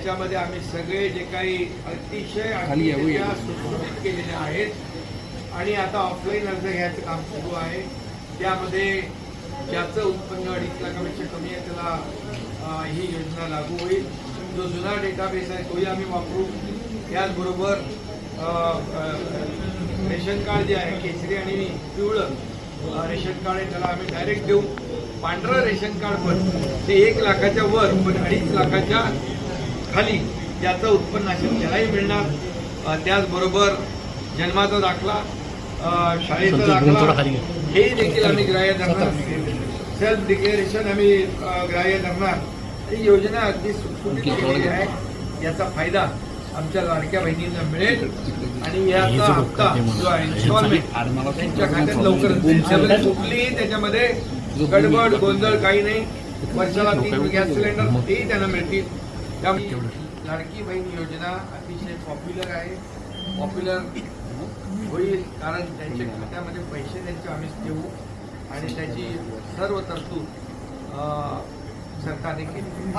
याच्यामध्ये आम्ही सगळे जे काही अतिशय सुटसुटीत केलेले आहेत आणि आता ऑफलाईन अर्ज घ्यायचं काम सुरू आहे. त्यामध्ये ज्याचं उत्पन्न 2.5 लाखापेक्षा कमी आहे त्याला ही योजना लागू होईल. जो जुना डेटाबेस आहे तोही आम्ही वापरू. त्याचबरोबर रेशन कार्ड जे आहे केसरी आणि पिवळं रेशन कार्ड आहे त्याला आम्ही डायरेक्ट देऊ. पांढरं रेशन कार्ड पण ते 1 लाखाच्या वर पण 2.5 लाखाच्या खाली ज्याचं उत्पन्न असेल त्यालाही मिळणार. त्याचबरोबर जन्माचा दाखला, शाळेचा दाखला हे देखील आम्ही ग्राह्य धरणार. सेल्फ डिक्लेरेशन आम्ही ग्राह्य धरणार. ही योजना अगदी सुटसुटीत केलेली आहे. याचा फायदा आमच्या लाडक्या बहिणींना मिळेल आणि याचा हप्ता जो आहे इन्स्टॉलमेंट त्यांच्या खात्यात लवकरच त्याच्यामध्ये कुठलीही त्याच्यामध्ये गडबड गोंधळ काही नाही. वर्षाला 3 गॅस सिलेंडर तेही त्यांना मिळतील. त्यामुळे लाडकी बहीण योजना अतिशय पॉप्युलर आहे. पॉप्युलर होईल कारण त्यांच्या खात्यामध्ये पैसे त्यांचे आम्ही देऊ आणि त्याची सर्व तरतूद सरकारने केली.